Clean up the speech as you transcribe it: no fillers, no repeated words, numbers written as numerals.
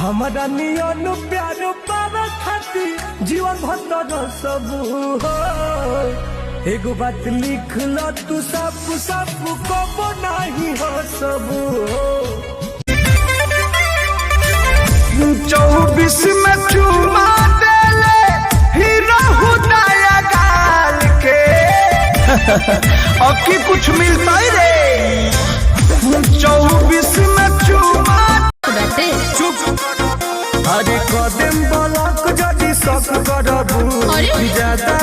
हमारा नियन प्यार पावे खाती जीवन भर सब हो। एगो बात लिख लो तू सब सब को नहीं हो सब हो। 24 में चुमा देले हीरो हुदाया गाल के अब की कुछ मिलता ही रे। 24 में चुमा चुप अरे कदम ब्लॉक जदी शक करबू ज्यादा